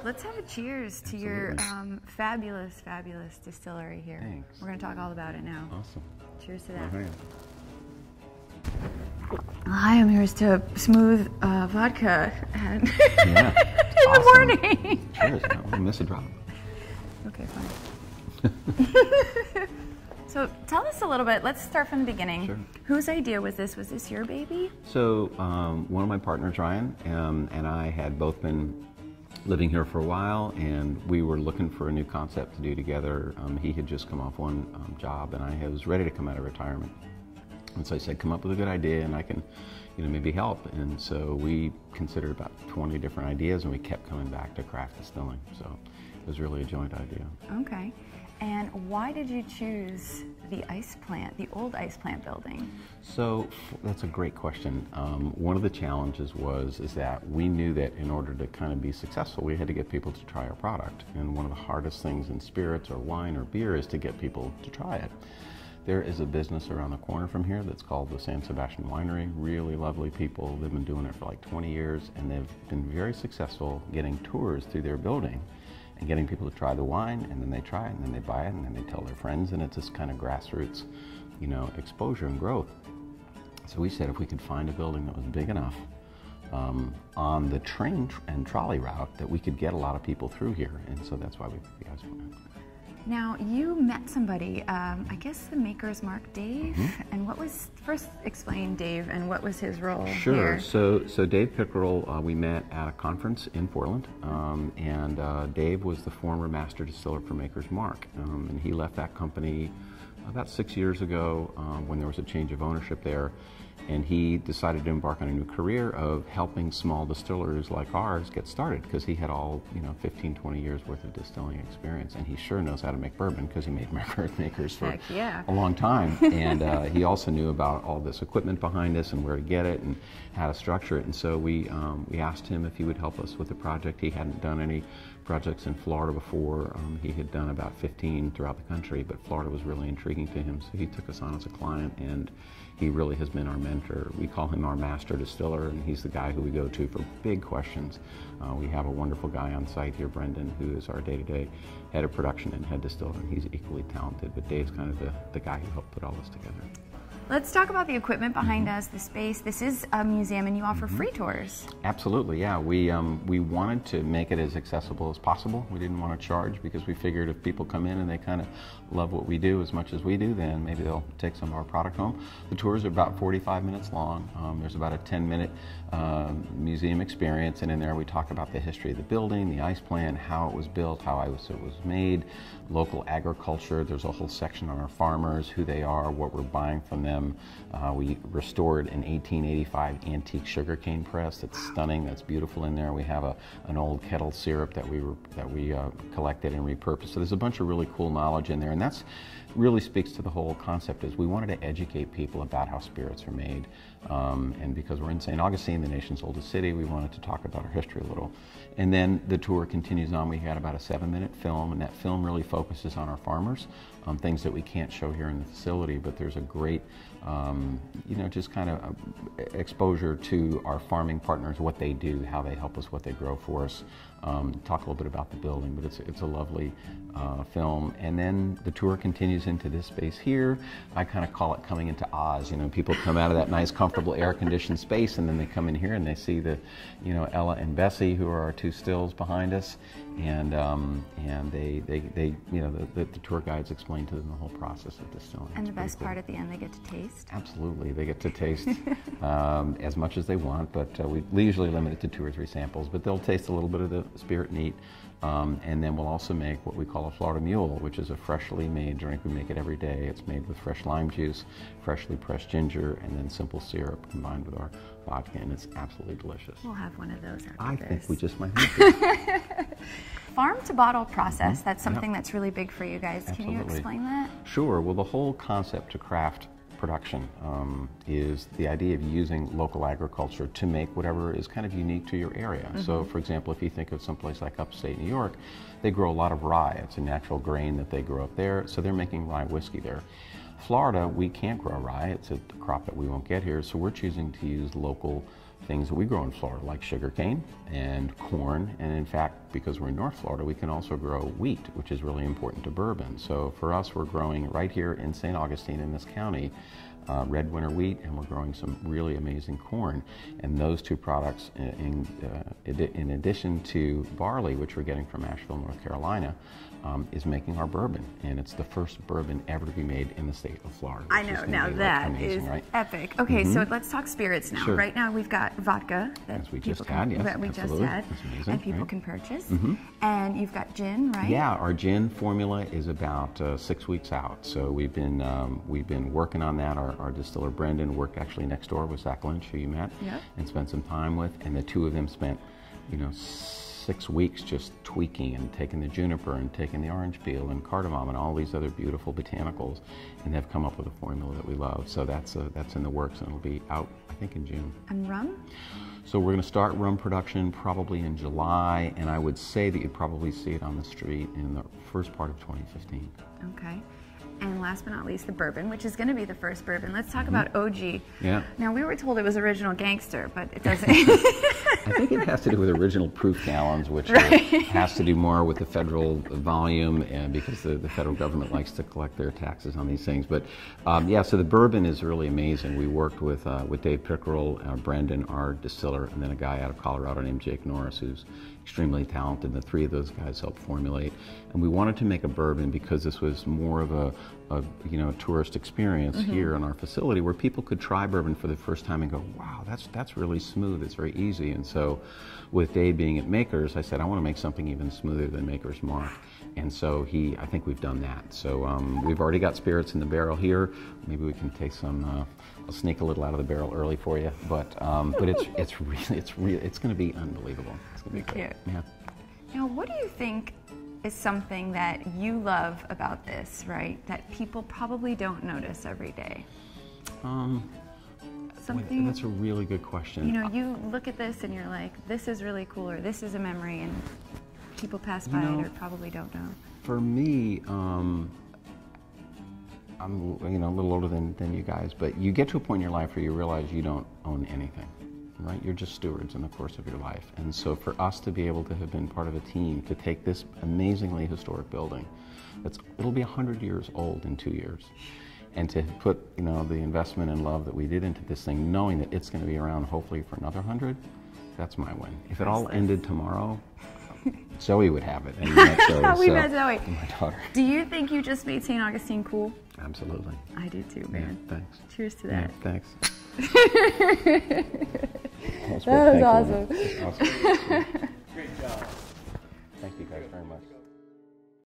Let's have a cheers to your fabulous, fabulous distillery here. Thanks. We're going to talk all about it now. Awesome. Cheers to that. Right. Hi, I'm here to smooth vodka and in the morning. Cheers. I don't want to miss a drop. Okay, fine. So tell us a little bit. Let's start from the beginning. Sure. Whose idea was this? Was this your baby? So one of my partners, Ryan, and I had both been living here for a while, and we were looking for a new concept to do together. He had just come off one job, and I was ready to come out of retirement. And so I said, come up with a good idea, and I can, maybe help. And so we considered about 20 different ideas, and we kept coming back to craft distilling. So it was really a joint idea. Okay. And why did you choose the ice plant, the old ice plant building? So that's a great question. One of the challenges is that we knew that in order to kind of be successful, we had to get people to try our product. And one of the hardest things in spirits or wine or beer is to get people to try it. There is a business around the corner from here that's called the San Sebastian Winery. Really lovely people. They've been doing it for like 20 years, and they've been very successful getting tours through their building and getting people to try the wine, and then they try it, and then they buy it, and then they tell their friends, and it's this kind of grassroots, exposure and growth. So we said if we could find a building that was big enough on the train and trolley route that we could get a lot of people through here, and so that's why we put the ice plant. Now, you met somebody, I guess the maker's mark, Dave, and first explain Dave and what was his role here? Sure, so Dave Pickerell, we met at a conference in Portland, and Dave was the former Master Distiller for Maker's Mark, and he left that company about 6 years ago when there was a change of ownership there. And he decided to embark on a new career of helping small distillers like ours get started, because he had all 15, 20 years worth of distilling experience, and he sure knows how to make bourbon because he made makers for a long time. And he also knew about all this equipment behind us and where to get it and how to structure it. And so we asked him if he would help us with the project. He hadn't done any projects in Florida before. He had done about 15 throughout the country, but Florida was really intriguing to him, so he took us on as a client, and he really has been our mentor. We call him our master distiller, and he's the guy who we go to for big questions. We have a wonderful guy on site here, Brendan, who is our day-to-day head of production and head distiller, and he's equally talented, but Dave's kind of the guy who helped put all this together. Let's talk about the equipment behind us, the space. This is a museum, and you offer free tours. Absolutely, yeah. We wanted to make it as accessible as possible. We didn't want to charge, because we figured if people come in and they kind of love what we do as much as we do, then maybe they'll take some of our product home. The tours are about 45 minutes long. There's about a 10-minute museum experience, and in there we talk about the history of the building, the ice plant, how it was built, how it was made, local agriculture. There's a whole section on our farmers, who they are, what we're buying from them. We restored an 1885 antique sugarcane press that's stunning, that's beautiful in there. We have an old kettle syrup that we collected and repurposed. So there's a bunch of really cool knowledge in there, and that's really speaks to the whole concept. Is we wanted to educate people about how spirits are made, and because we're in St. Augustine, the nation's oldest city, we wanted to talk about our history a little. And then the tour continues on. We had about a 7-minute film, and that film really focuses on our farmers, things that we can't show here in the facility, but there's a great just kind of exposure to our farming partners, what they do, how they help us, what they grow for us. Talk a little bit about the building, but it's a lovely film. And then the tour continues into this space here. I kind of call it coming into Oz. People come out of that nice, comfortable, air-conditioned space, and then they come in here and they see the, Ella and Bessie, who are our two stills behind us, and the tour guides explain to them the whole process of distilling. And the best part at the end, they get to taste. Absolutely, they get to taste as much as they want, but we usually limit it to 2 or 3 samples. But they'll taste a little bit of the spirit neat, and then we'll also make what we call a Florida Mule, which is a freshly made drink. We make it every day. It's made with fresh lime juice, freshly pressed ginger, and then simple syrup combined with our vodka, and it's absolutely delicious. We'll have one of those after I this. think we just might have to. Farm to bottle process, that's something that's really big for you guys. Absolutely. Can you explain that? Sure. Well, the whole concept to craft production is the idea of using local agriculture to make whatever is kind of unique to your area. So, for example, if you think of someplace like upstate New York, they grow a lot of rye. It's a natural grain that they grow up there, so they're making rye whiskey there. Florida, we can't grow rye. It's a crop that we won't get here, so we're choosing to use local things that we grow in Florida, like sugarcane and corn. And in fact, because we're in North Florida, we can also grow wheat, which is really important to bourbon. So for us, we're growing right here in St. Augustine in this county, red winter wheat, and we're growing some really amazing corn. And those two products, in addition to barley, which we're getting from Asheville, North Carolina, is making our bourbon. And it's the first bourbon ever to be made in the state of Florida. I know, now that amazing, is right? Epic. Okay, so let's talk spirits now. Sure. Right now we've got vodka that we just had, and people can purchase. And you've got gin, right? Yeah, our gin formula is about 6 weeks out. So we've been working on that. Our distiller Brendan worked actually next door with Zach Lynch, who you met, and spent some time with, and the two of them spent, 6 weeks just tweaking and taking the juniper and taking the orange peel and cardamom and all these other beautiful botanicals, and they've come up with a formula that we love. So that's in the works, and it'll be out, I think, in June. And rum? So we're going to start rum production probably in July, and I would say that you'd probably see it on the street in the first part of 2015. Okay. And last but not least, the bourbon, which is going to be the first bourbon. Let's talk about OG. Yeah. Now, we were told it was original gangster, but it doesn't. I think it has to do with original proof gallons, which has to do more with the federal volume, and because the federal government likes to collect their taxes on these things. But yeah, so the bourbon is really amazing. We worked with Dave Pickerell, Brendan, our distiller, and then a guy out of Colorado named Jake Norris, who's extremely talented. The three of those guys helped formulate, and we wanted to make a bourbon because this was more of a tourist experience here in our facility, where people could try bourbon for the first time and go, wow, that's really smooth, it's very easy. And so with Dave being at Makers, I said, I want to make something even smoother than Maker's Mark. And so I think we've done that. So we've already got spirits in the barrel here. Maybe we can take some, I'll sneak a little out of the barrel early for you, but it's going to be unbelievable. It's going to be great. Yeah. Now, what do you think is something that you love about this, right, that people probably don't notice every day? Something. That's a really good question. You look at this and you're like, this is really cool, or this is a memory, and people pass by it or probably don't know. For me, I'm a little older than you guys, but you get to a point in your life where you realize you don't own anything. Right? You're just stewards in the course of your life. And so for us to be able to have been part of a team to take this amazingly historic building, it'll be 100 years old in 2 years, and to put the investment and love that we did into this thing, knowing that it's going to be around hopefully for another 100, that's my win. If it all ended tomorrow, Zoe would have it. And you met Zoe, we met Zoe. My daughter. Do you think you just made St. Augustine cool? Absolutely. I do too, man. Yeah, thanks. Cheers to that. Yeah, thanks. That was awesome.